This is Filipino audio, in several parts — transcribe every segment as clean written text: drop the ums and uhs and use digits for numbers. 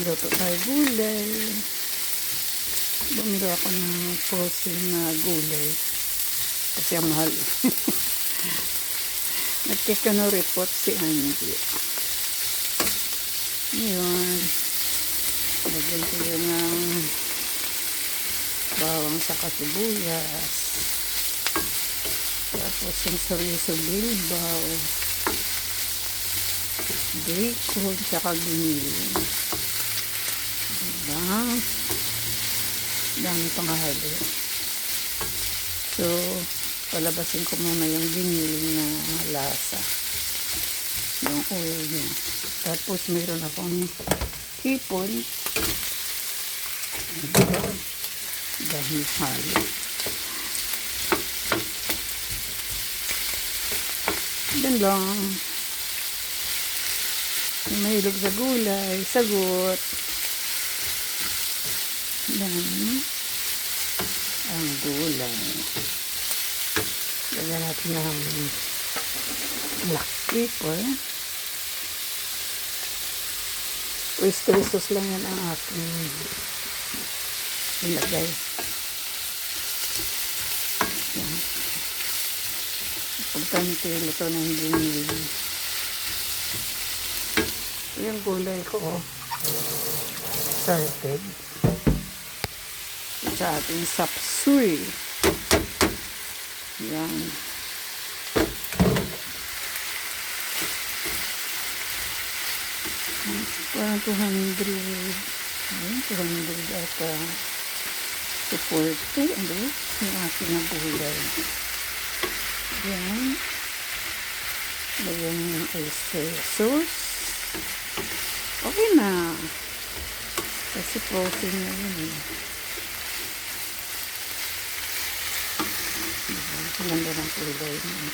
Luto tayo gulay. Bumili ako ng frozen na gulay. Kasi ang mahal. Nagkikanuripot si Angie. Yun. Lagyan ko yun ng bawang sa kasibuyas. Tapos yung soriso bilbaw. Bacon, tsaka giniling. Diba? Dami pang halo. So, palabasin ko muna yung giniling na lasa. Yung oil niya. Tapos, mayroon akong hipon. Dahil halo. Yan lang. Yung mahilig sa gulay, sagot. Yan. Ang gulay. Lagyan natin ng black pepper. Oyster sauce lang yan ang aking ilagay. Yan. Importante ito ng giniling. Yung gulay ko salted sa ating sapsuy. Yan. Parang 200. Ayun, 200 ata. 240. Ano? Yung ating na gulay. Yan. Lagyan yung oyster sauce. Okay na. Kasi frozen na yun eh. Ganda ng kulay niya.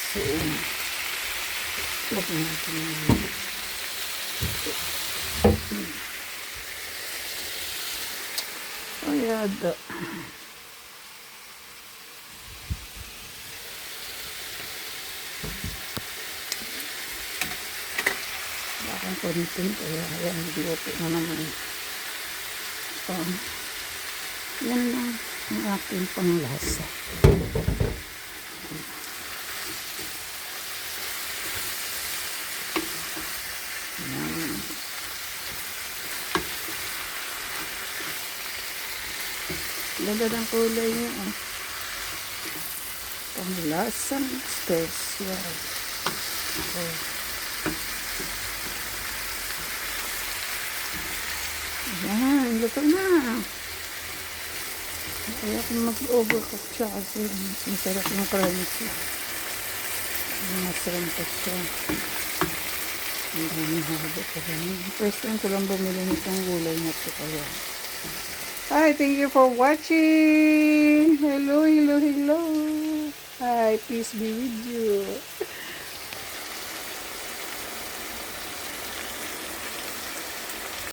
So, lagyan natin yung yada. Bakang konting kaya ayan, biyote na naman. So, yan lang ang aking panglasa. Yan. Ganda ng kulay niya. Panglasang special. Oh. Yan, luto na. Kaya kung mag-overcook siya kasi masarap yung crunchy. Masarap pa siya. Ang dami halo pa rin. First time ko lang bumili nitong gulay na ito kaya. Hi, thank you for watching. Hello, hello, hello. Hi, peace be with you.